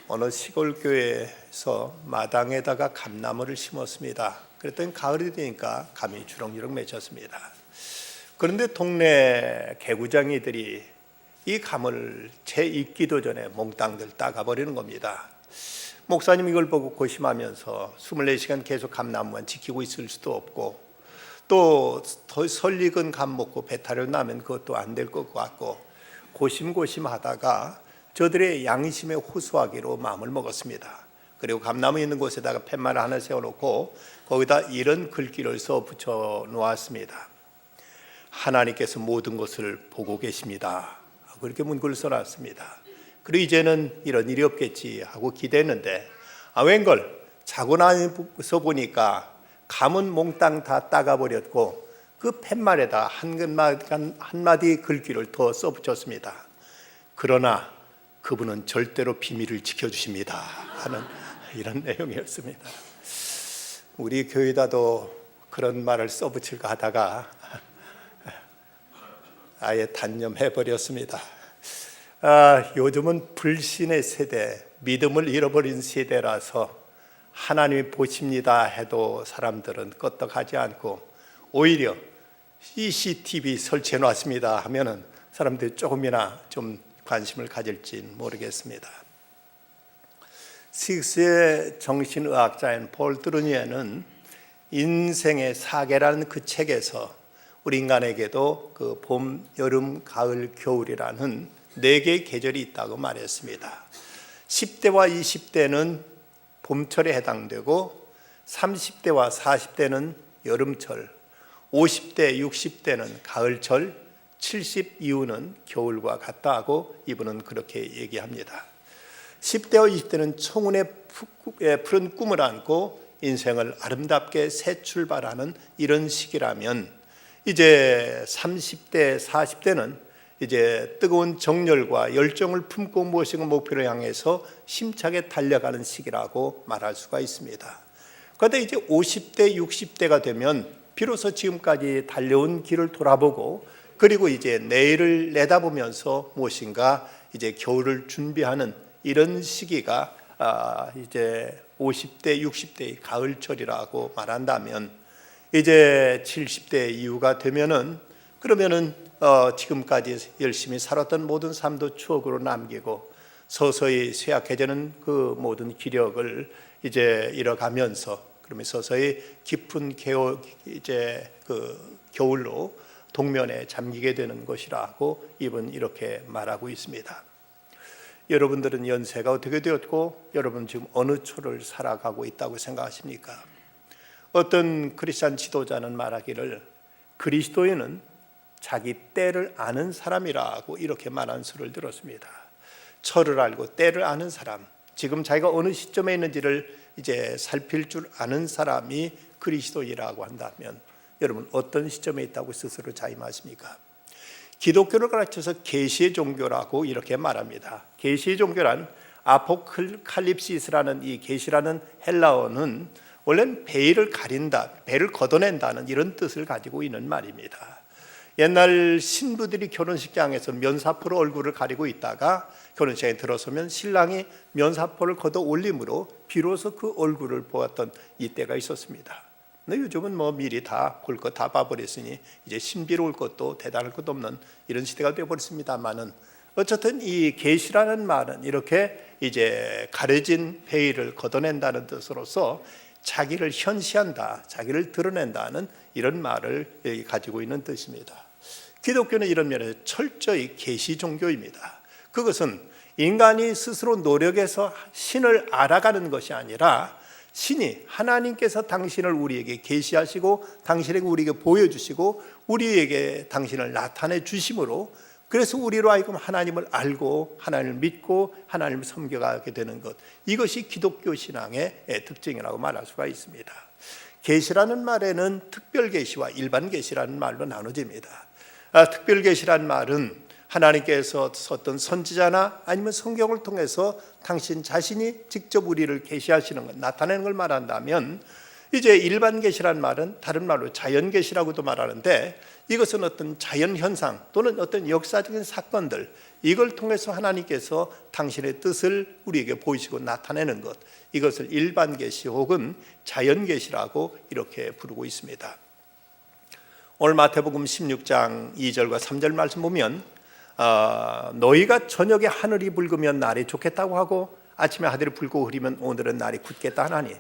어느 시골 교회에서 마당에다가 감나무를 심었습니다. 그랬더니 가을이 되니까 감이 주렁주렁 맺혔습니다. 그런데 동네 개구장이들이 이 감을 채 익기도 전에 몽땅들 따가버리는 겁니다. 목사님 이걸 보고 고심하면서 24시간 계속 감나무만 지키고 있을 수도 없고, 또 더 설익은 감 먹고 배탈을 나면 그것도 안 될 것 같고, 고심하다가 저들의 양심에 호소하기로 마음을 먹었습니다. 그리고 감나무 있는 곳에다가 팻말 하나 세워놓고 거기다 이런 글귀를 써 붙여 놓았습니다. 하나님께서 모든 것을 보고 계십니다. 그렇게 문구를 써놨습니다. 그리고 이제는 이런 일이 없겠지 하고 기대했는데, 웬걸 자고 나서 보니까 감은 몽땅 다 따가버렸고 그 팻말에다 한마디 글귀를 더 써붙였습니다. 그러나 그분은 절대로 비밀을 지켜주십니다 하는 이런 내용이었습니다. 우리 교회에다도 그런 말을 써붙일까 하다가 아예 단념해버렸습니다. 요즘은 불신의 세대, 믿음을 잃어버린 세대라서 하나님이 보십니다 해도 사람들은 끄떡하지 않고, 오히려 CCTV 설치해 놨습니다 하면은 사람들이 조금이나 좀 관심을 가질지 모르겠습니다. 스위스의 정신의학자인 폴 드루니에는 인생의 사계라는 그 책에서 우리 인간에게도 그 봄, 여름, 가을, 겨울이라는 4개의 계절이 있다고 말했습니다. 10대와 20대는 봄철에 해당되고, 30대와 40대는 여름철, 50대, 60대는 가을철, 70 이후는 겨울과 같다 하고 이분은 그렇게 얘기합니다. 10대와 20대는 청운의 푸른 꿈을 안고 인생을 아름답게 새 출발하는 이런 시기라면, 이제 30대, 40대는 이제 뜨거운 정열과 열정을 품고 무엇인가 목표를 향해서 힘차게 달려가는 시기라고 말할 수가 있습니다. 그런데 이제 50대, 60대가 되면 비로소 지금까지 달려온 길을 돌아보고, 그리고 이제 내일을 내다보면서 무엇인가 이제 겨울을 준비하는 이런 시기가 이제 50대, 60대의 가을철이라고 말한다면, 이제 70대 이후가 되면은 그러면은 지금까지 열심히 살았던 모든 삶도 추억으로 남기고 서서히 쇠약해지는 그 모든 기력을 이제 잃어가면서, 그러면 서서히 깊은 이제 그 겨울로 동면에 잠기게 되는 것이라고 이분 이렇게 말하고 있습니다. 여러분들은 연세가 어떻게 되었고, 여러분 지금 어느 초를 살아가고 있다고 생각하십니까? 어떤 크리스찬 지도자는 말하기를, 그리스도인은 자기 때를 아는 사람이라고 이렇게 말한 수를 들었습니다. 철을 알고 때를 아는 사람, 지금 자기가 어느 시점에 있는지를 이제 살필 줄 아는 사람이 그리스도이라고 한다면, 여러분 어떤 시점에 있다고 스스로 자임하십니까? 기독교를 가르쳐서 계시의 종교라고 이렇게 말합니다. 계시의 종교란 아포칼립시스라는 이 계시라는 헬라어는 원래는 베일을 가린다, 베일을 걷어낸다는 이런 뜻을 가지고 있는 말입니다. 옛날 신부들이 결혼식장에서 면사포로 얼굴을 가리고 있다가 결혼식장에 들어서면 신랑이 면사포를 걷어 올림으로 비로소 그 얼굴을 보았던 이때가 있었습니다. 근데 요즘은 뭐 미리 다 볼 것 다 봐버렸으니 이제 신비로울 것도 대단할 것도 없는 이런 시대가 되어버렸습니다만은, 어쨌든 이 계시라는 말은 이렇게 이제 가려진 베일을 걷어낸다는 뜻으로서 자기를 현시한다, 자기를 드러낸다는 이런 말을 가지고 있는 뜻입니다. 기독교는 이런 면에서 철저히 계시 종교입니다. 그것은 인간이 스스로 노력해서 신을 알아가는 것이 아니라, 신이 하나님께서 당신을 우리에게 계시하시고 당신에게 우리에게 보여주시고 우리에게 당신을 나타내 주심으로, 그래서 우리로 하여금 하나님을 알고 하나님을 믿고 하나님을 섬겨가게 되는 것, 이것이 기독교 신앙의 특징이라고 말할 수가 있습니다. 계시라는 말에는 특별 계시와 일반 계시라는 말로 나눠집니다. 특별 계시라는 말은 하나님께서 썼던 선지자나 아니면 성경을 통해서 당신 자신이 직접 우리를 계시하시는 것, 나타내는 걸 말한다면, 이제 일반 계시란 말은 다른 말로 자연 계시라고도 말하는데, 이것은 어떤 자연 현상 또는 어떤 역사적인 사건들, 이걸 통해서 하나님께서 당신의 뜻을 우리에게 보이시고 나타내는 것, 이것을 일반 계시 혹은 자연 계시라고 이렇게 부르고 있습니다. 오늘 마태복음 16장 2절과 3절 말씀 보면 너희가 저녁에 하늘이 붉으면 날이 좋겠다고 하고 아침에 하늘이 붉고 흐리면 오늘은 날이 굳겠다 하나니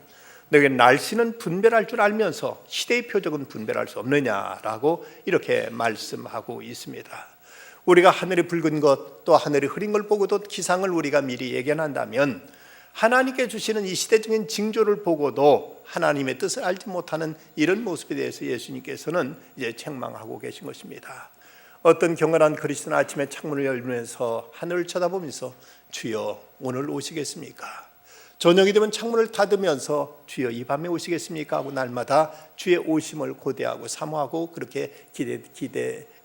너희 날씨는 분별할 줄 알면서 시대의 표적은 분별할 수 없느냐라고 이렇게 말씀하고 있습니다. 우리가 하늘이 붉은 것 또 하늘이 흐린 걸 보고도 기상을 우리가 미리 예견한다면, 하나님께 주시는 이 시대적인 징조를 보고도 하나님의 뜻을 알지 못하는 이런 모습에 대해서 예수님께서는 이제 책망하고 계신 것입니다. 어떤 경건한 그리스도는 아침에 창문을 열면서 하늘을 쳐다보면서 주여 오늘 오시겠습니까? 저녁이 되면 창문을 닫으면서 주여 이 밤에 오시겠습니까? 하고 날마다 주의 오심을 고대하고 사모하고 그렇게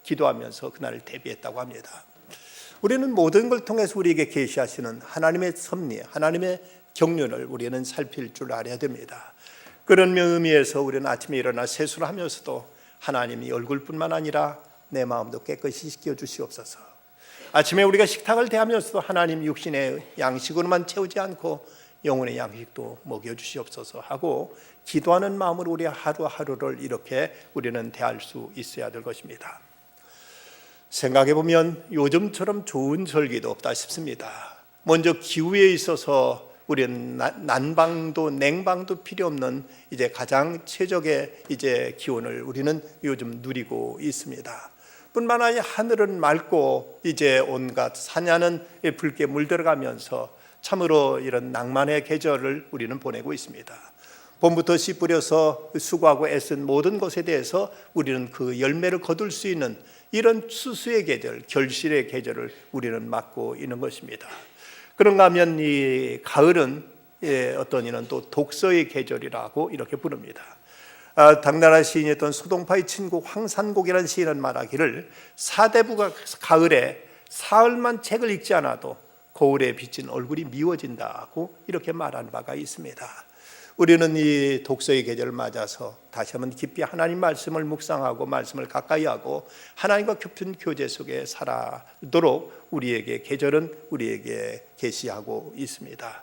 기도하면서 그날을 대비했다고 합니다. 우리는 모든 걸 통해서 우리에게 계시하시는 하나님의 섭리, 하나님의 경륜을 우리는 살필 줄 알아야 됩니다. 그런 의미에서 우리는 아침에 일어나 세수를 하면서도 하나님이 얼굴뿐만 아니라 내 마음도 깨끗이 씻겨주시옵소서. 아침에 우리가 식탁을 대하면서도 하나님 육신의 양식으로만 채우지 않고 영혼의 양식도 먹여주시옵소서 하고 기도하는 마음으로 우리 하루하루를 이렇게 우리는 대할 수 있어야 될 것입니다. 생각해보면 요즘처럼 좋은 절기도 없다 싶습니다. 먼저 기후에 있어서 우리는 난방도 냉방도 필요 없는 이제 가장 최적의 이제 기온을 우리는 요즘 누리고 있습니다. 뿐만 아니라 하늘은 맑고 이제 온갖 산야는 붉게 물들어가면서 참으로 이런 낭만의 계절을 우리는 보내고 있습니다. 봄부터 씨 뿌려서 수고하고 애쓴 모든 것에 대해서 우리는 그 열매를 거둘 수 있는 이런 수수의 계절, 결실의 계절을 우리는 맞고 있는 것입니다. 그런가 하면 이 가을은 어떤 이는 또 독서의 계절이라고 이렇게 부릅니다. 당나라 시인이었던 소동파의 친구 황산곡이라는 시인은 말하기를 사대부가 가을에 사흘만 책을 읽지 않아도 거울에 비친 얼굴이 미워진다고 이렇게 말하는 바가 있습니다. 우리는 이 독서의 계절을 맞아서 다시 한번 깊이 하나님 말씀을 묵상하고 말씀을 가까이 하고 하나님과 깊은 교제 속에 살아도록 우리에게 계절은 우리에게 계시하고 있습니다.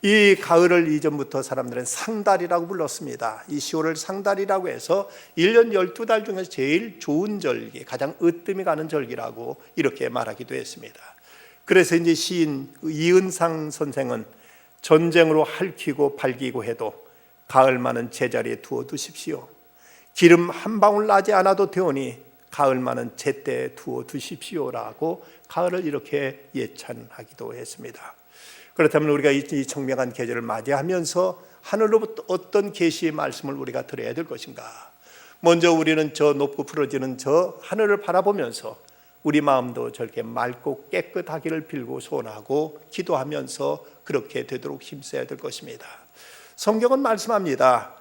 이 가을을 이전부터 사람들은 상달이라고 불렀습니다. 이 10월을 상달이라고 해서 1년 12달 중에서 제일 좋은 절기, 가장 으뜸이 가는 절기라고 이렇게 말하기도 했습니다. 그래서 이제 시인 이은상 선생은 전쟁으로 핥히고 발기고 해도 가을만은 제자리에 두어두십시오. 기름 한 방울 나지 않아도 되오니 가을만은 제때에 두어두십시오라고 가을을 이렇게 예찬하기도 했습니다. 그렇다면 우리가 이 청명한 계절을 맞이하면서 하늘로부터 어떤 계시의 말씀을 우리가 들어야 될 것인가? 먼저 우리는 저 높고 풀어지는 저 하늘을 바라보면서 우리 마음도 저렇게 맑고 깨끗하기를 빌고 소원하고 기도하면서 그렇게 되도록 힘써야 될 것입니다. 성경은 말씀합니다.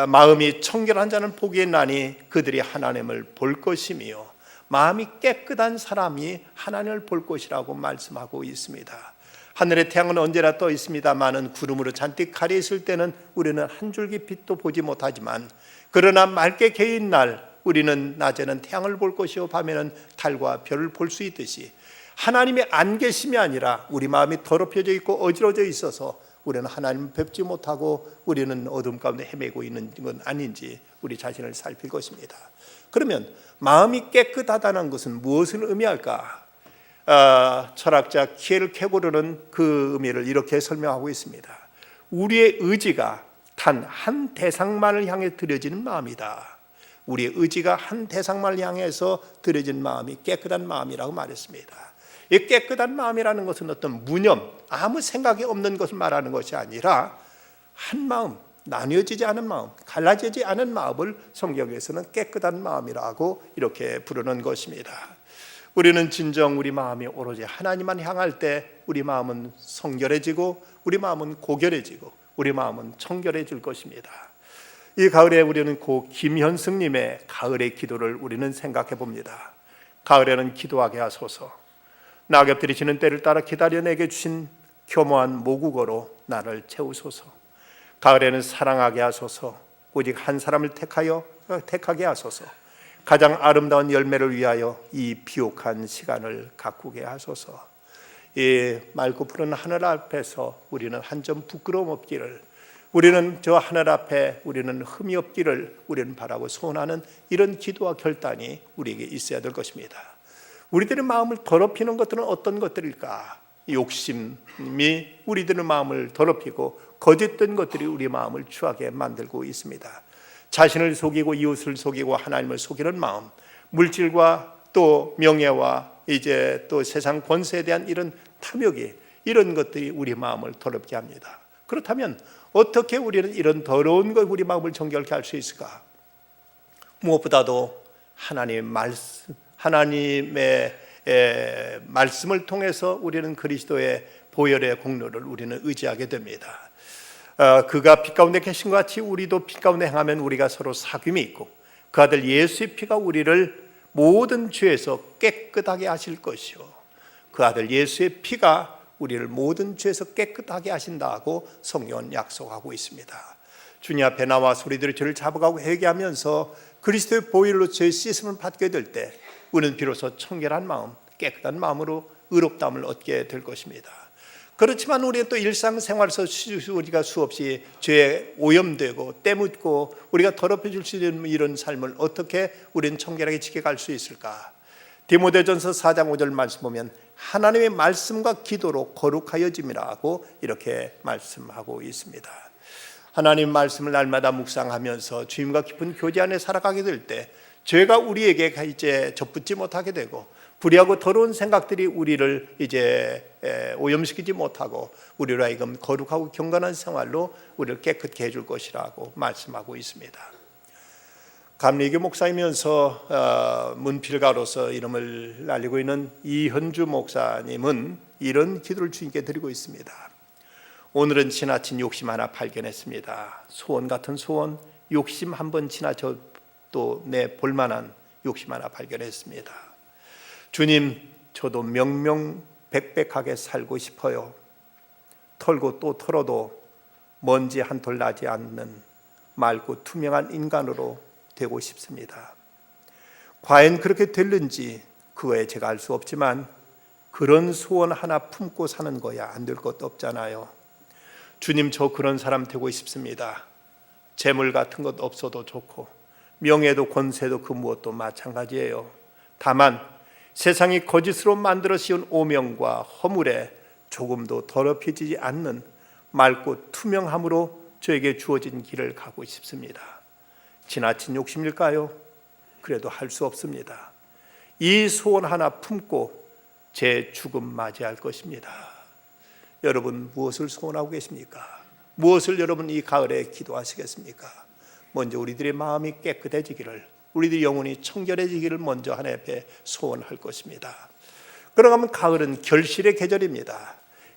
마음이 청결한 자는 복이 있나니 그들이 하나님을 볼 것이며 마음이 깨끗한 사람이 하나님을 볼 것이라고 말씀하고 있습니다. 하늘의 태양은 언제나 떠 있습니다마는 구름으로 잔뜩 가려 있을 때는 우리는 한 줄기 빛도 보지 못하지만 그러나 맑게 개인 날 우리는 낮에는 태양을 볼 것이요 밤에는 달과 별을 볼 수 있듯이 하나님의 안 계심이 아니라 우리 마음이 더럽혀져 있고 어지러져 있어서 우리는 하나님을 뵙지 못하고 우리는 어둠 가운데 헤매고 있는 건 아닌지 우리 자신을 살필 것입니다. 그러면 마음이 깨끗하다는 것은 무엇을 의미할까? 철학자 키엘케고르는 그 의미를 이렇게 설명하고 있습니다. 우리의 의지가 단 한 대상만을 향해 들여지는 마음이다. 우리의 의지가 한 대상만을 향해서 들여진 마음이 깨끗한 마음이라고 말했습니다. 이 깨끗한 마음이라는 것은 어떤 무념, 아무 생각이 없는 것을 말하는 것이 아니라 한 마음, 나뉘어지지 않은 마음, 갈라지지 않은 마음을 성경에서는 깨끗한 마음이라고 이렇게 부르는 것입니다. 우리는 진정 우리 마음이 오로지 하나님만 향할 때 우리 마음은 성결해지고 우리 마음은 고결해지고 우리 마음은 청결해질 것입니다. 이 가을에 우리는 고 김현승님의 가을의 기도를 우리는 생각해 봅니다. 가을에는 기도하게 하소서. 낙엽들이 지는 때를 따라 기다려 내게 주신 교모한 모국어로 나를 채우소서. 가을에는 사랑하게 하소서. 오직 한 사람을 택하게 하소서. 가장 아름다운 열매를 위하여 이 비옥한 시간을 가꾸게 하소서. 이 맑고 푸른 하늘 앞에서 우리는 한 점 부끄러움 없기를, 우리는 저 하늘 앞에 우리는 흠이 없기를 우리는 바라고 소원하는 이런 기도와 결단이 우리에게 있어야 될 것입니다. 우리들의 마음을 더럽히는 것들은 어떤 것들일까? 욕심이 우리들의 마음을 더럽히고 거짓된 것들이 우리 마음을 추하게 만들고 있습니다. 자신을 속이고 이웃을 속이고 하나님을 속이는 마음, 물질과 또 명예와 이제 또 세상 권세에 대한 이런 탐욕이, 이런 것들이 우리 마음을 더럽게 합니다. 그렇다면 어떻게 우리는 이런 더러운 것, 우리 마음을 정결케 할 수 있을까? 무엇보다도 하나님의 말씀을 통해서 우리는 그리스도의 보혈의 공로를 우리는 의지하게 됩니다. 그가 빛 가운데 계신 것 같이 우리도 빛 가운데 행하면 우리가 서로 사귐이 있고, 그 아들 예수의 피가 우리를 모든 죄에서 깨끗하게 하실 것이요, 그 아들 예수의 피가 우리를 모든 죄에서 깨끗하게 하신다고 성경은 약속하고 있습니다. 주님 앞에 나와서 우리들의 죄를 잡아가고 회개하면서 그리스도의 보혈로 죄 씻음을 받게 될 때 우리는 비로소 청결한 마음, 깨끗한 마음으로 의롭다함을 얻게 될 것입니다. 그렇지만 우리가 또 일상생활에서 우리가 수없이 죄에 오염되고 때묻고 우리가 더럽혀질 수 있는 이런 삶을 어떻게 우리는 청결하게 지켜갈 수 있을까? 디모데전서 4장 5절 말씀 보면 하나님의 말씀과 기도로 거룩하여짐이라고 이렇게 말씀하고 있습니다. 하나님 말씀을 날마다 묵상하면서 주님과 깊은 교제 안에 살아가게 될 때 죄가 우리에게 이제 접붙지 못하게 되고, 불의하고 더러운 생각들이 우리를 이제 오염시키지 못하고 우리로 하여금 거룩하고 경건한 생활로 우리를 깨끗게 해줄 것이라고 말씀하고 있습니다. 감리교 목사이면서 문필가로서 이름을 날리고 있는 이현주 목사님은 이런 기도를 주님께 드리고 있습니다. 오늘은 지나친 욕심 하나 발견했습니다. 소원 같은 소원, 욕심 한번 지나쳐도 내 볼만한 욕심 하나 발견했습니다. 주님, 저도 명명백백하게 살고 싶어요. 털고 또 털어도 먼지 한 톨 나지 않는 맑고 투명한 인간으로 되고 싶습니다. 과연 그렇게 될는지 그거에 제가 알 수 없지만 그런 소원 하나 품고 사는 거야 안 될 것도 없잖아요. 주님, 저 그런 사람 되고 싶습니다. 재물 같은 것 없어도 좋고 명예도 권세도 그 무엇도 마찬가지예요. 다만 세상이 거짓으로 만들어 씌운 오명과 허물에 조금도 더럽혀지지 않는 맑고 투명함으로 저에게 주어진 길을 가고 싶습니다. 지나친 욕심일까요? 그래도 할 수 없습니다. 이 소원 하나 품고 제 죽음 맞이할 것입니다. 여러분 무엇을 소원하고 계십니까? 무엇을 여러분 이 가을에 기도하시겠습니까? 먼저 우리들의 마음이 깨끗해지기를, 우리들의 영혼이 청결해지기를 먼저 하나님 앞에 소원할 것입니다. 그러면 가을은 결실의 계절입니다.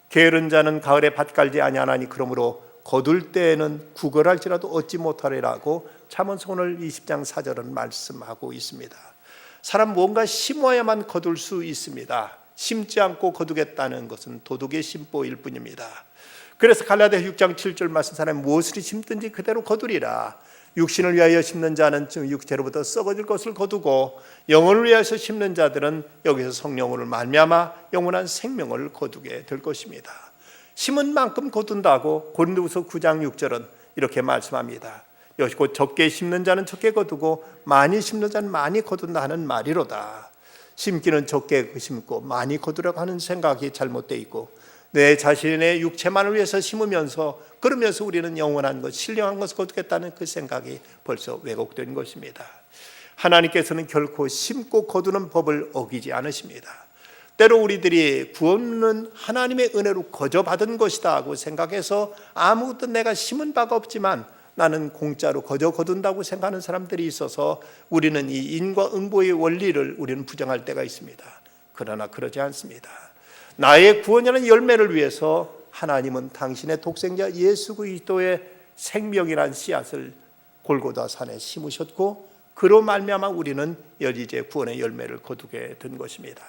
게으른 자는 가을에 밭 갈지 아니하나니 그러므로 거둘 때에는 구걸할지라도 얻지 못하리라고 잠언서 오늘 20장 4절은 말씀하고 있습니다. 사람 뭔가 심어야만 거둘 수 있습니다. 심지 않고 거두겠다는 것은 도둑의 심보일 뿐입니다. 그래서 갈라디아 6장 7절 말씀, 사람이 무엇을 심든지 그대로 거두리라. 육신을 위하여 심는 자는 육체로부터 썩어질 것을 거두고 영혼을 위하여서 심는 자들은 여기서 성령으로 말미암아 영원한 생명을 거두게 될 것입니다. 심은 만큼 거둔다고 고린도후서 9장 6절은 이렇게 말씀합니다. 여기 곧 적게 심는 자는 적게 거두고 많이 심는 자는 많이 거둔다 하는 말이로다. 심기는 적게 심고 많이 거두려고 하는 생각이 잘못되어 있고, 내 자신의 육체만을 위해서 심으면서 그러면서 우리는 영원한 것, 신령한 것을 거두겠다는 그 생각이 벌써 왜곡된 것입니다. 하나님께서는 결코 심고 거두는 법을 어기지 않으십니다. 때로 우리들이 구원은 하나님의 은혜로 거저받은 것이다 하고 생각해서 아무것도 내가 심은 바가 없지만 나는 공짜로 거저 거둔다고 생각하는 사람들이 있어서 우리는 이 인과응보의 원리를 우리는 부정할 때가 있습니다. 그러나 그러지 않습니다. 나의 구원이라는 열매를 위해서 하나님은 당신의 독생자 예수 그리스도의 생명이란 씨앗을 골고다 산에 심으셨고, 그로 말미암아 우리는 이제 구원의 열매를 거두게 된 것입니다.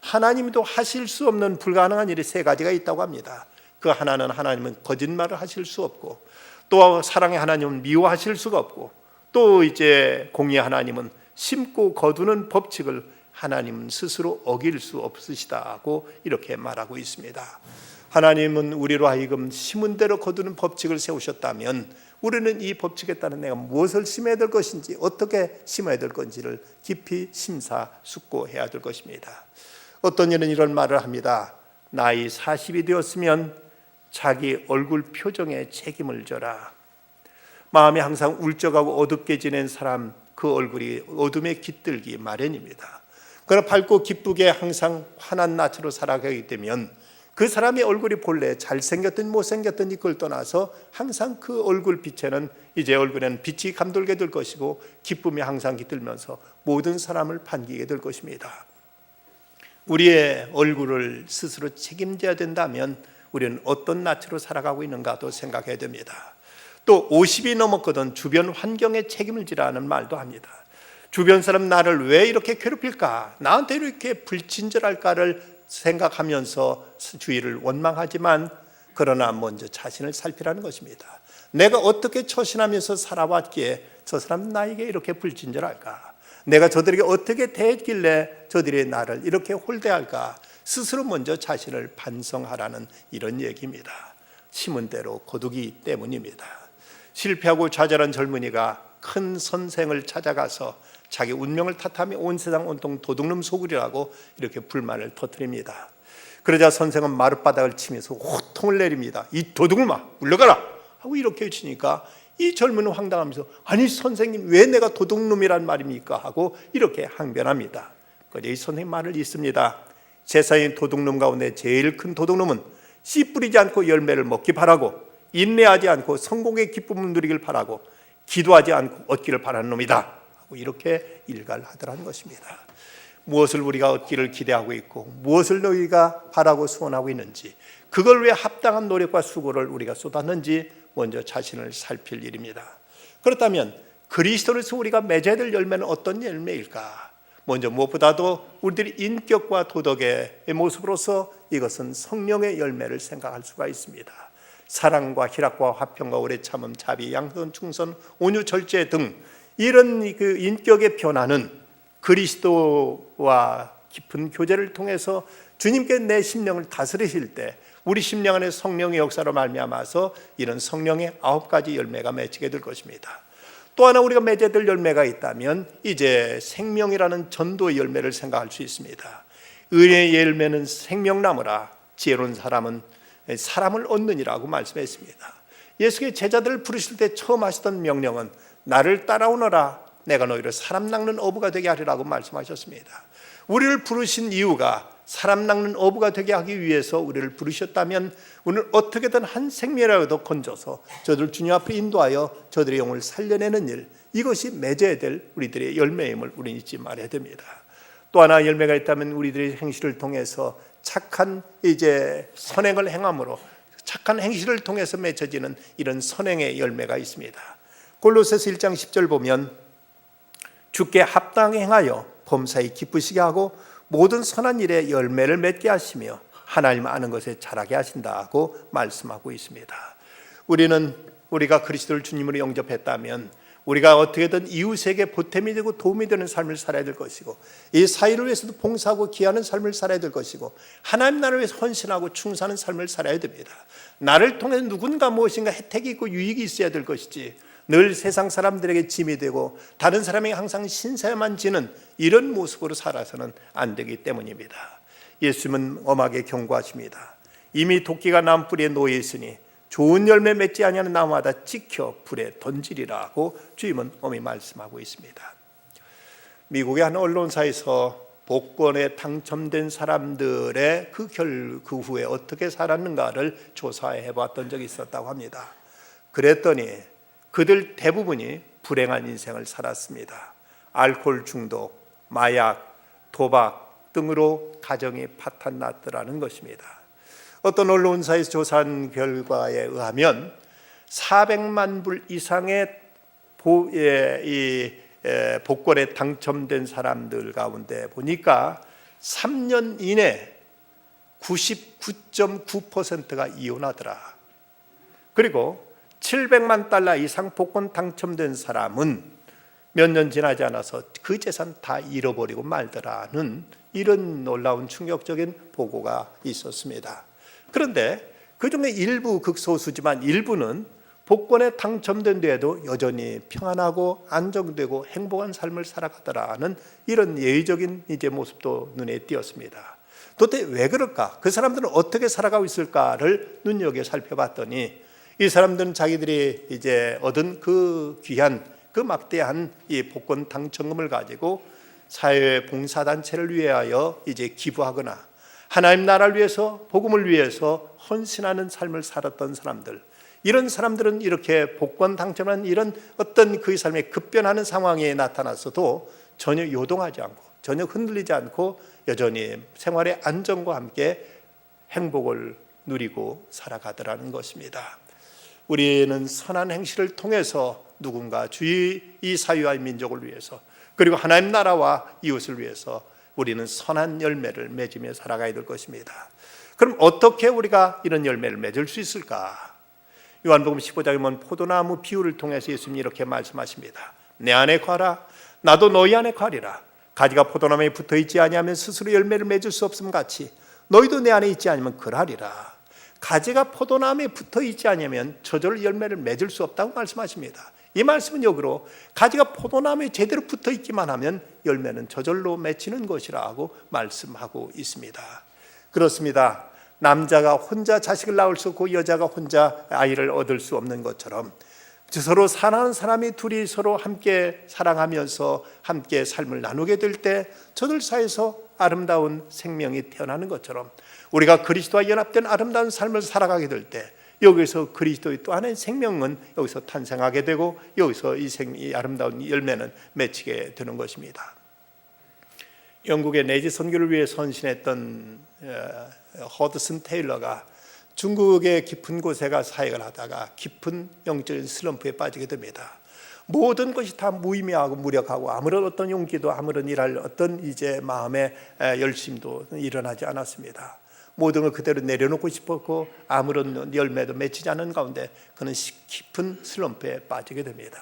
하나님도 하실 수 없는 불가능한 일이 세 가지가 있다고 합니다. 그 하나는 하나님은 거짓말을 하실 수 없고, 또 사랑의 하나님은 미워하실 수가 없고, 또 이제 공의 하나님은 심고 거두는 법칙을 하나님은 스스로 어길 수 없으시다고 이렇게 말하고 있습니다. 하나님은 우리로 하여금 심은 대로 거두는 법칙을 세우셨다면 우리는 이 법칙에 따른 내가 무엇을 심어야 될 것인지, 어떻게 심어야 될 건지를 깊이 심사숙고해야 될 것입니다. 어떤 이는 이런 말을 합니다. 나이 40이 되었으면 자기 얼굴 표정에 책임을 져라. 마음이 항상 울적하고 어둡게 지낸 사람, 그 얼굴이 어둠에 깃들기 마련입니다. 그러나 밝고 기쁘게 항상 환한 낯으로 살아가게 되면 그 사람의 얼굴이 본래 잘생겼든 못생겼든 이걸 떠나서 항상 그 얼굴 빛에는, 이제 얼굴에는 빛이 감돌게 될 것이고 기쁨이 항상 깃들면서 모든 사람을 반기게 될 것입니다. 우리의 얼굴을 스스로 책임져야 된다면 우리는 어떤 낯으로 살아가고 있는가도 생각해야 됩니다. 또 50이 넘었거든 주변 환경에 책임을 지라는 말도 합니다. 주변 사람 나를 왜 이렇게 괴롭힐까, 나한테 이렇게 불친절할까를 생각하면서 주위를 원망하지만, 그러나 먼저 자신을 살피라는 것입니다. 내가 어떻게 처신하면서 살아왔기에 저 사람 나에게 이렇게 불친절할까, 내가 저들에게 어떻게 대했길래 저들이 나를 이렇게 홀대할까, 스스로 먼저 자신을 반성하라는 이런 얘기입니다. 심은 대로 거두기 때문입니다. 실패하고 좌절한 젊은이가 큰 선생을 찾아가서 자기 운명을 탓하며 온 세상 온통 도둑놈 소굴이라고 이렇게 불만을 터뜨립니다. 그러자 선생은 마룻바닥을 치면서 호통을 내립니다. 이 도둑놈아 물러가라 하고 이렇게 치니까 이 젊은이는 황당하면서, 아니 선생님 왜 내가 도둑놈이란 말입니까 하고 이렇게 항변합니다. 그런데 이 선생님 말을 있습니다. 세상의 도둑놈 가운데 제일 큰 도둑놈은 씨 뿌리지 않고 열매를 먹기 바라고, 인내하지 않고 성공의 기쁨을 누리길 바라고, 기도하지 않고 얻기를 바라는 놈이다 하고 이렇게 일갈하더라는 것입니다. 무엇을 우리가 얻기를 기대하고 있고 무엇을 너희가 바라고 소원하고 있는지, 그걸 위해 합당한 노력과 수고를 우리가 쏟았는지 먼저 자신을 살필 일입니다. 그렇다면 그리스도로서 우리가 맺어야 될 열매는 어떤 열매일까? 먼저 무엇보다도 우리들이 인격과 도덕의 모습으로서 이것은 성령의 열매를 생각할 수가 있습니다. 사랑과 희락과 화평과 오래 참음, 자비, 양선, 충성, 온유, 절제 등 이런 그 인격의 변화는 그리스도와 깊은 교제를 통해서 주님께 내 심령을 다스리실 때 우리 심령 안에 성령의 역사로 말미암아서 이런 성령의 9가지 열매가 맺히게 될 것입니다. 또 하나 우리가 맺어야 될 열매가 있다면 이제 생명이라는 전도의 열매를 생각할 수 있습니다. 의의 열매는 생명나무라, 지혜로운 사람은 사람을 얻느니라고 말씀했습니다. 예수의 제자들을 부르실 때 처음 하시던 명령은 나를 따라오너라, 내가 너희를 사람 낚는 어부가 되게 하리라고 말씀하셨습니다. 우리를 부르신 이유가 사람 낚는 어부가 되게 하기 위해서 우리를 부르셨다면 오늘 어떻게든 한 생명이라도 건져서 저들 주님 앞에 인도하여 저들의 영을 살려내는 일, 이것이 맺어야 될 우리들의 열매임을 우리는 잊지 말아야 됩니다. 또 하나 열매가 있다면 우리들의 행실을 통해서 착한 이제 선행을 행함으로 착한 행실을 통해서 맺어지는 이런 선행의 열매가 있습니다. 골로새서 1장 10절 보면 주께 합당히 행하여 범사에 기쁘시게 하고 모든 선한 일에 열매를 맺게 하시며 하나님 아는 것에 자라게 하신다고 말씀하고 있습니다. 우리가 그리스도를 주님으로 영접했다면 우리가 어떻게든 이웃에게 보탬이 되고 도움이 되는 삶을 살아야 될 것이고, 이 사회를 위해서도 봉사하고 기하는 삶을 살아야 될 것이고, 하나님 나라를 위해서 헌신하고 충성하는 삶을 살아야 됩니다. 나를 통해 누군가 무엇인가 혜택이 있고 유익이 있어야 될 것이지, 늘 세상 사람들에게 짐이 되고 다른 사람에게 항상 신세만 지는 이런 모습으로 살아서는 안 되기 때문입니다. 예수님은 엄하게 경고하십니다. 이미 도끼가 나무 뿌리에 놓여 있으니 좋은 열매 맺지 아니하는 나무마다 찍혀 불에 던지리라고 주님은 엄히 말씀하고 있습니다. 미국의 한 언론사에서 복권에 당첨된 사람들의 그 후에 어떻게 살았는가를 조사해 봤던 적이 있었다고 합니다. 그랬더니 그들 대부분이 불행한 인생을 살았습니다. 알코올 중독, 마약, 도박 등으로 가정이 파탄났더라는 것입니다. 어떤 언론사에서 조사한 결과에 의하면 400만 불 이상의 복권에 당첨된 사람들 가운데 보니까 3년 이내 99.9%가 이혼하더라. 그리고 $700만 이상 복권 당첨된 사람은 몇 년 지나지 않아서 그 재산 다 잃어버리고 말더라는 이런 놀라운 충격적인 보고가 있었습니다. 그런데 그중에 일부, 극소수지만 일부는 복권에 당첨된 뒤에도 여전히 평안하고 안정되고 행복한 삶을 살아가더라는 이런 예의적인 이제 모습도 눈에 띄었습니다. 도대체 왜 그럴까? 그 사람들은 어떻게 살아가고 있을까를 눈여겨 살펴봤더니 이 사람들은 자기들이 이제 얻은 그 귀한, 그 막대한 이 복권 당첨금을 가지고 사회 봉사단체를 위하여 이제 기부하거나 하나님 나라를 위해서, 복음을 위해서 헌신하는 삶을 살았던 사람들, 이런 사람들은 이렇게 복권 당첨한 이런 어떤 그 삶의 급변하는 상황에 나타났어도 전혀 요동하지 않고 전혀 흔들리지 않고 여전히 생활의 안정과 함께 행복을 누리고 살아가더라는 것입니다. 우리는 선한 행실을 통해서 누군가 주의 이 사회와 민족을 위해서, 그리고 하나님 나라와 이웃을 위해서 우리는 선한 열매를 맺으며 살아가야 될 것입니다. 그럼 어떻게 우리가 이런 열매를 맺을 수 있을까? 요한복음 15장에 보면 포도나무 비유를 통해서 예수님이 이렇게 말씀하십니다. 내 안에 거하라, 나도 너희 안에 거하리라. 가지가 포도나무에 붙어있지 아니하면 스스로 열매를 맺을 수 없음 같이 너희도 내 안에 있지 않으면 그러하리라. 가지가 포도나무에 붙어있지 않으면 저절로 열매를 맺을 수 없다고 말씀하십니다. 이 말씀은 역으로 가지가 포도나무에 제대로 붙어있기만 하면 열매는 저절로 맺히는 것이라고 말씀하고 있습니다. 그렇습니다. 남자가 혼자 자식을 낳을 수 없고 여자가 혼자 아이를 얻을 수 없는 것처럼 서로 사랑하는 사람이 둘이 서로 함께 사랑하면서 함께 삶을 나누게 될 때 저들 사이에서 아름다운 생명이 태어나는 것처럼 우리가 그리스도와 연합된 아름다운 삶을 살아가게 될 때 여기서 그리스도의 또 하나의 생명은 여기서 탄생하게 되고 여기서 이 아름다운 열매는 맺히게 되는 것입니다. 영국의 내지 선교를 위해 헌신했던 허드슨 테일러가 중국의 깊은 곳에 가 사역을 하다가 깊은 영적인 슬럼프에 빠지게 됩니다. 모든 것이 다 무의미하고 무력하고 아무런 어떤 용기도 아무런 일할 어떤 이제 마음의 열심도 일어나지 않았습니다. 모든 걸 그대로 내려놓고 싶었고 아무런 열매도 맺히지 않은 가운데 그는 깊은 슬럼프에 빠지게 됩니다.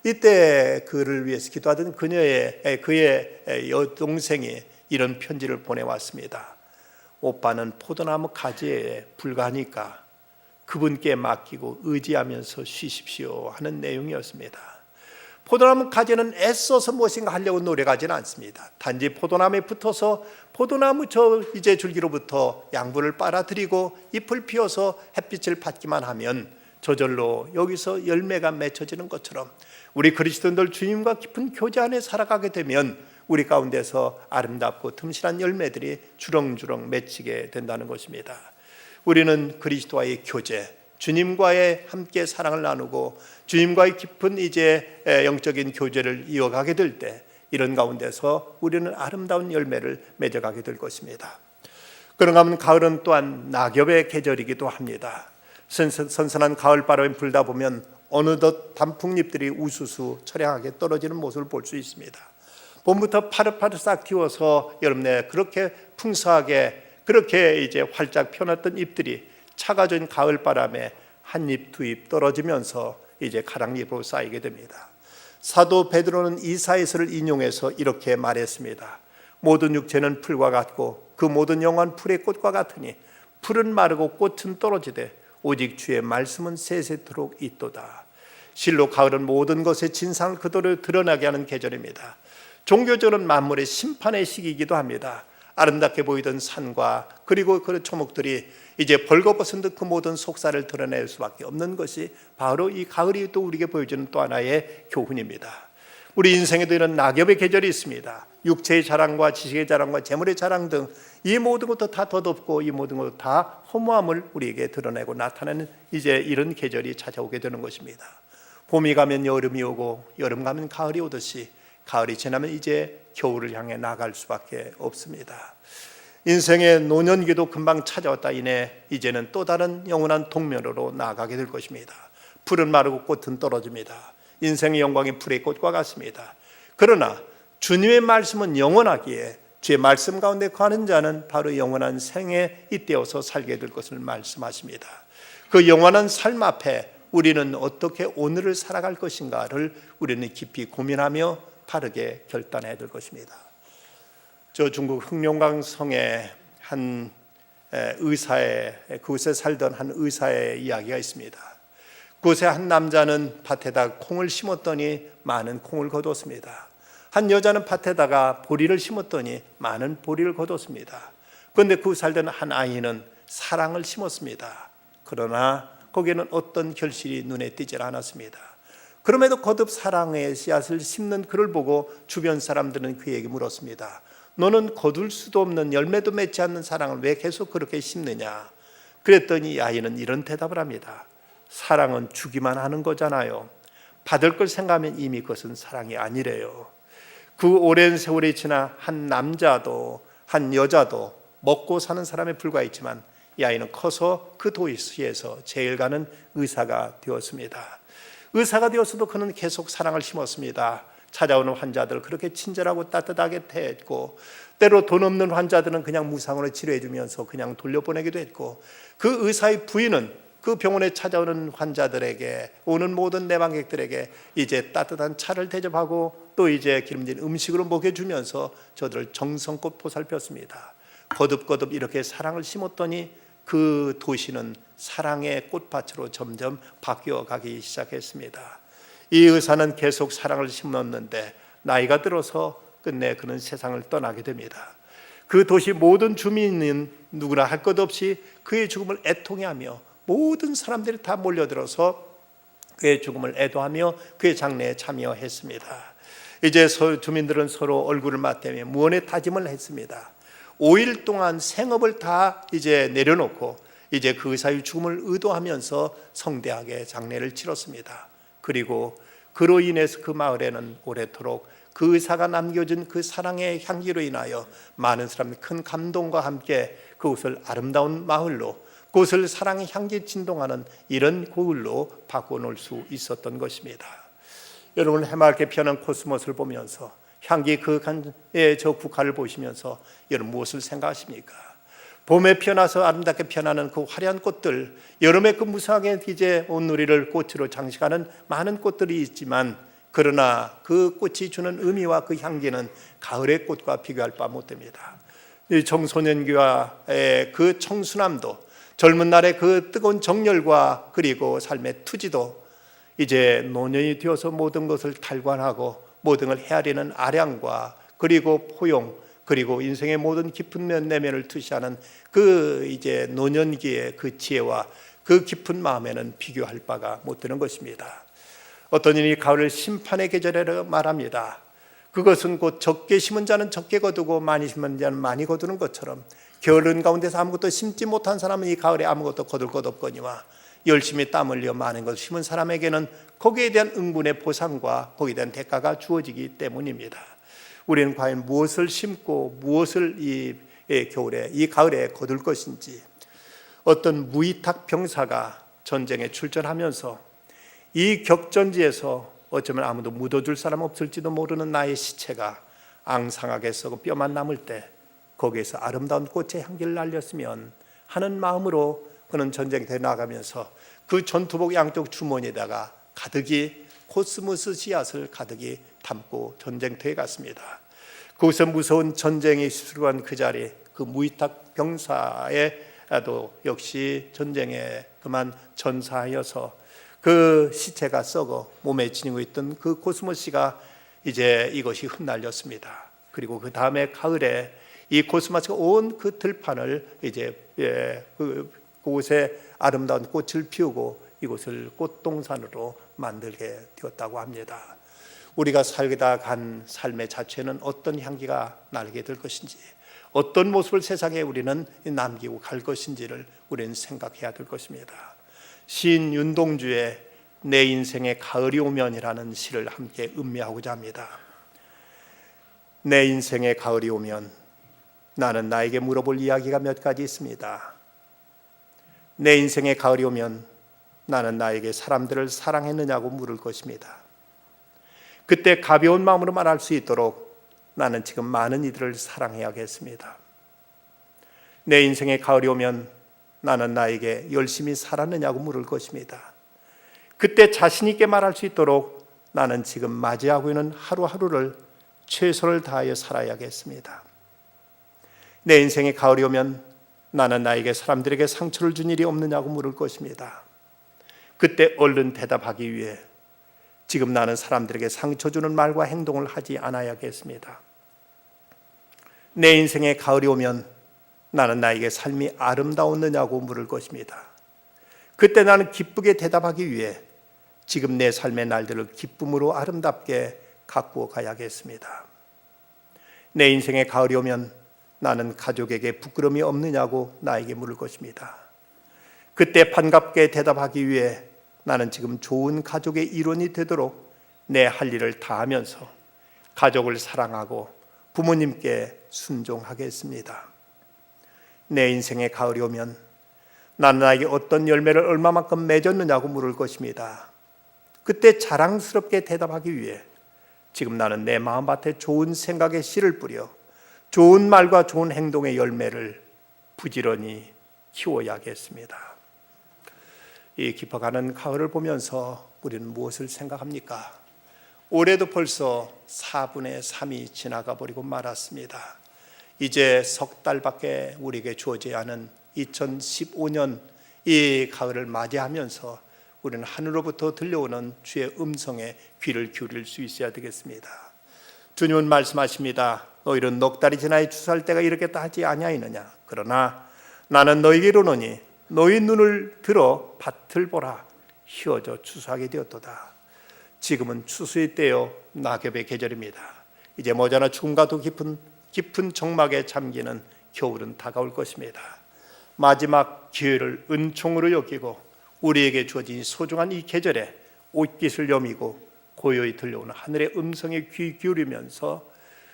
이때 그를 위해서 기도하던 그의 여동생이 이런 편지를 보내왔습니다. 오빠는 포도나무 가지에 불과하니까 그분께 맡기고 의지하면서 쉬십시오 하는 내용이었습니다. 포도나무 가지는 애써서 무엇인가 하려고 노력하지는 않습니다. 단지 포도나무에 붙어서 포도나무 저 이제 줄기로부터 양분을 빨아들이고 잎을 피워서 햇빛을 받기만 하면 저절로 여기서 열매가 맺혀지는 것처럼 우리 그리스도인들 주님과 깊은 교제 안에 살아가게 되면 우리 가운데서 아름답고 틈실한 열매들이 주렁주렁 맺히게 된다는 것입니다. 우리는 그리스도와의 교제, 주님과의 함께 사랑을 나누고 주님과의 깊은 이제 영적인 교제를 이어가게 될 때 이런 가운데서 우리는 아름다운 열매를 맺어가게 될 것입니다. 그런가 하면 가을은 또한 낙엽의 계절이기도 합니다. 선선한 가을 바람이 불다 보면 어느덧 단풍잎들이 우수수 처량하게 떨어지는 모습을 볼 수 있습니다. 봄부터 파릇파릇 싹 틔워서 여름에 그렇게 풍성하게 그렇게 이제 활짝 펴놨던 잎들이 차가워진 가을 바람에 한 잎 두 잎 떨어지면서 이제 가랑잎으로 쌓이게 됩니다. 사도 베드로는 이사야서를 인용해서 이렇게 말했습니다. 모든 육체는 풀과 같고 그 모든 영혼 풀의 꽃과 같으니 풀은 마르고 꽃은 떨어지되 오직 주의 말씀은 세세토록 있도다. 실로 가을은 모든 것의 진상을 그대로 드러나게 하는 계절입니다. 종교적으로는 만물의 심판의 시기이기도 합니다. 아름답게 보이던 산과 그리고 그 초목들이 이제 벌거벗은 듯 그 모든 속살을 드러낼 수밖에 없는 것이 바로 이 가을이 또 우리에게 보여주는 또 하나의 교훈입니다. 우리 인생에도 이런 낙엽의 계절이 있습니다. 육체의 자랑과 지식의 자랑과 재물의 자랑 등 이 모든 것도 다 덧없고 이 모든 것도 다 허무함을 우리에게 드러내고 나타내는 이제 이런 계절이 찾아오게 되는 것입니다. 봄이 가면 여름이 오고 여름 가면 가을이 오듯이 가을이 지나면 이제 겨울을 향해 나갈 수밖에 없습니다. 인생의 노년기도 금방 찾아왔다 이내 이제는 또 다른 영원한 동면으로 나아가게 될 것입니다. 풀은 마르고 꽃은 떨어집니다. 인생의 영광이 풀의 꽃과 같습니다. 그러나 주님의 말씀은 영원하기에 주의 말씀 가운데 거하는 자는 바로 영원한 생에 잇대어서 살게 될 것을 말씀하십니다. 그 영원한 삶 앞에 우리는 어떻게 오늘을 살아갈 것인가를 우리는 깊이 고민하며 바르게 결단해야 될 것입니다. 저 중국 흑룡강 성에 한 그곳에 살던 한 의사의 이야기가 있습니다. 그곳에 한 남자는 밭에다 콩을 심었더니 많은 콩을 거두었습니다. 한 여자는 밭에다가 보리를 심었더니 많은 보리를 거뒀습니다. 그런데 그 살던 한 아이는 사랑을 심었습니다. 그러나 거기에는 어떤 결실이 눈에 띄질 않았습니다. 그럼에도 거듭 사랑의 씨앗을 심는 그를 보고 주변 사람들은 그에게 물었습니다. 너는 거둘 수도 없는 열매도 맺지 않는 사랑을 왜 계속 그렇게 심느냐? 그랬더니 이 아이는 이런 대답을 합니다. 사랑은 주기만 하는 거잖아요. 받을 걸 생각하면 이미 그것은 사랑이 아니래요. 그 오랜 세월이 지나 한 남자도 한 여자도 먹고 사는 사람에 불과했지만 이 아이는 커서 그 도시에서 제일 가는 의사가 되었습니다. 의사가 되었어도 그는 계속 사랑을 심었습니다. 찾아오는 환자들을 그렇게 친절하고 따뜻하게 대했고, 때로 돈 없는 환자들은 그냥 무상으로 치료해주면서 그냥 돌려보내기도 했고, 그 의사의 부인은 그 병원에 찾아오는 환자들에게, 오는 모든 내방객들에게 이제 따뜻한 차를 대접하고 또 이제 기름진 음식으로 먹여주면서 저들을 정성껏 보살폈습니다. 거듭거듭 이렇게 사랑을 심었더니 그 도시는 사랑의 꽃밭으로 점점 바뀌어가기 시작했습니다. 이 의사는 계속 사랑을 심었는데 나이가 들어서 끝내 그는 세상을 떠나게 됩니다. 그 도시 모든 주민은 누구나 할 것 없이 그의 죽음을 애통해하며 모든 사람들이 다 몰려들어서 그의 죽음을 애도하며 그의 장례에 참여했습니다. 이제 주민들은 서로 얼굴을 맞대며 무언의 다짐을 했습니다. 5일 동안 생업을 다 이제 내려놓고 이제 그 의사의 죽음을 의도하면서 성대하게 장례를 치렀습니다. 그리고 그로 인해서 그 마을에는 오래도록 그 의사가 남겨준 그 사랑의 향기로 인하여 많은 사람들이 큰 감동과 함께 그곳을 아름다운 마을로, 그곳을 사랑의 향기 진동하는 이런 고을로 바꿔놓을 수 있었던 것입니다. 여러분, 해맑게 피어난 코스모스를 보면서 향기 그간의 저 국화를 보시면서 여러분 무엇을 생각하십니까? 봄에 피어나서 아름답게 피어나는 그 화려한 꽃들, 여름에 그 무성하게 이제 온누리를 꽃으로 장식하는 많은 꽃들이 있지만, 그러나 그 꽃이 주는 의미와 그 향기는 가을의 꽃과 비교할 바 못됩니다. 이 청소년기와의 그 청순함도, 젊은 날의 그 뜨거운 정열과 그리고 삶의 투지도 이제 노년이 되어서 모든 것을 탈관하고 모든 걸 헤아리는 아량과 그리고 포용, 그리고 인생의 모든 깊은 내면을 투시하는 그 이제 노년기의 그 지혜와 그 깊은 마음에는 비교할 바가 못 되는 것입니다. 어떤 이는 가을을 심판의 계절이라고 말합니다. 그것은 곧 적게 심은 자는 적게 거두고 많이 심은 자는 많이 거두는 것처럼, 게으른 가운데서 아무것도 심지 못한 사람은 이 가을에 아무것도 거둘 것 없거니와 열심히 땀 흘려 많은 것을 심은 사람에게는 거기에 대한 응분의 보상과 거기에 대한 대가가 주어지기 때문입니다. 우리는 과연 무엇을 심고 무엇을 이 겨울에, 이 가을에 거둘 것인지. 어떤 무위탁 병사가 전쟁에 출전하면서 이 격전지에서 어쩌면 아무도 묻어줄 사람 없을지도 모르는 나의 시체가 앙상하게 썩어 뼈만 남을 때 거기에서 아름다운 꽃의 향기를 날렸으면 하는 마음으로 그는 전쟁터에 나가면서 그 전투복 양쪽 주머니에다가 가득히 코스모스 씨앗을 가득히 담고 전쟁터에 갔습니다. 거기서 무서운 전쟁이 수루한 그 자리, 그 무위탁 병사에도 역시 전쟁에 그만 전사하여서 그 시체가 썩어 몸에 지니고 있던 그 코스모스가 이제 이것이 흩날렸습니다. 그리고 그 다음에 가을에 이 코스모스가 온 그 들판을 이제 그곳에 아름다운 꽃을 피우고 이곳을 꽃동산으로 만들게 되었다고 합니다. 우리가 살다 간 삶의 자체는 어떤 향기가 날게 될 것인지, 어떤 모습을 세상에 우리는 남기고 갈 것인지를 우리는 생각해야 될 것입니다. 시인 윤동주의 내 인생의 가을이 오면이라는 시를 함께 음미하고자 합니다. 내 인생의 가을이 오면 나는 나에게 물어볼 이야기가 몇 가지 있습니다. 내 인생의 가을이 오면 나는 나에게 사람들을 사랑했느냐고 물을 것입니다. 그때 가벼운 마음으로 말할 수 있도록 나는 지금 많은 이들을 사랑해야겠습니다. 내 인생의 가을이 오면 나는 나에게 열심히 살았느냐고 물을 것입니다. 그때 자신 있게 말할 수 있도록 나는 지금 맞이하고 있는 하루하루를 최선을 다하여 살아야겠습니다. 내 인생의 가을이 오면 나는 나에게 사람들에게 상처를 준 일이 없느냐고 물을 것입니다. 그때 얼른 대답하기 위해 지금 나는 사람들에게 상처 주는 말과 행동을 하지 않아야겠습니다. 내 인생의 가을이 오면 나는 나에게 삶이 아름다웠느냐고 물을 것입니다. 그때 나는 기쁘게 대답하기 위해 지금 내 삶의 날들을 기쁨으로 아름답게 가꾸어 가야겠습니다. 내 인생의 가을이 오면 나는 가족에게 부끄러움이 없느냐고 나에게 물을 것입니다. 그때 반갑게 대답하기 위해 나는 지금 좋은 가족의 일원이 되도록 내 할 일을 다하면서 가족을 사랑하고 부모님께 순종하겠습니다. 내 인생의 가을이 오면 나는 나에게 어떤 열매를 얼마만큼 맺었느냐고 물을 것입니다. 그때 자랑스럽게 대답하기 위해 지금 나는 내 마음밭에 좋은 생각의 씨를 뿌려 좋은 말과 좋은 행동의 열매를 부지런히 키워야겠습니다. 이 깊어가는 가을을 보면서 우리는 무엇을 생각합니까? 올해도 벌써 4분의 3이 지나가 버리고 말았습니다. 이제 석 달밖에 우리에게 주어지지 않은 2015년 이 가을을 맞이하면서 우리는 하늘로부터 들려오는 주의 음성에 귀를 기울일 수 있어야 되겠습니다. 주님은 말씀하십니다. 너희는 넉 달이 지나야 추수할 때가 이르겠다 하지 아니하느냐. 그러나 나는 너희에게 이르노니 너희 눈을 들어 밭을 보라. 희어져 추수하게 되었도다. 지금은 추수의 때요 낙엽의 계절입니다. 이제 머지않아 죽음과 더 깊은 정막에 잠기는 겨울은 다가올 것입니다. 마지막 기회를 은총으로 여기고 우리에게 주어진 소중한 이 계절에 옷깃을 여미고 고요히 들려오는 하늘의 음성에 귀 기울이면서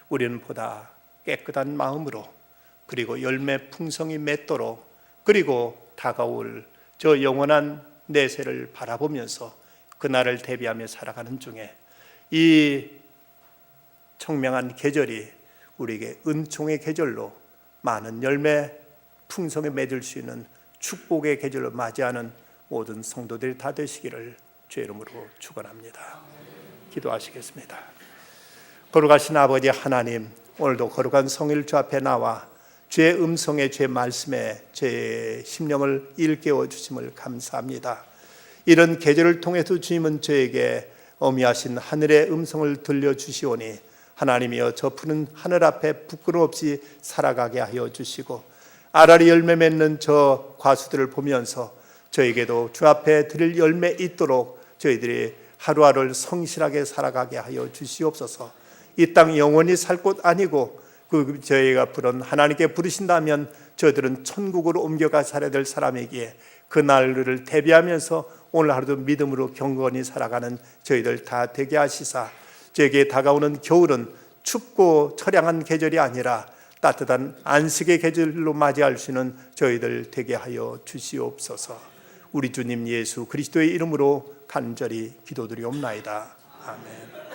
우리는 보다 깨끗한 마음으로 그리고 열매 풍성이 맺도록 그리고 다가올 저 영원한 내세를 바라보면서 그날을 대비하며 살아가는 중에 이 청명한 계절이 우리에게 은총의 계절로 많은 열매 풍성에 맺을 수 있는 축복의 계절로 맞이하는 모든 성도들이 다 되시기를 주의 이름으로 축원합니다. 기도하시겠습니다. 거룩하신 아버지 하나님, 오늘도 거룩한 성일 주 앞에 나와 주의 음성에 주의 말씀에 제 심령을 일깨워 주심을 감사합니다. 이런 계절을 통해서 주님은 저에게 어미하신 하늘의 음성을 들려주시오니 하나님이여 저 푸른 하늘 앞에 부끄러움 없이 살아가게 하여 주시고 아라리 열매 맺는 저 과수들을 보면서 저에게도 주 앞에 드릴 열매 있도록 저희들이 하루하루를 성실하게 살아가게 하여 주시옵소서. 이 땅 영원히 살 곳 아니고 그 저희가 부른 하나님께 부르신다면 저희들은 천국으로 옮겨가 살아야 될 사람이기에 그 날을 대비하면서 오늘 하루도 믿음으로 경건히 살아가는 저희들 다 되게 하시사 저에게 다가오는 겨울은 춥고 처량한 계절이 아니라 따뜻한 안식의 계절로 맞이할 수 있는 저희들 되게 하여 주시옵소서. 우리 주님 예수 그리스도의 이름으로 간절히 기도드리옵나이다. 아멘.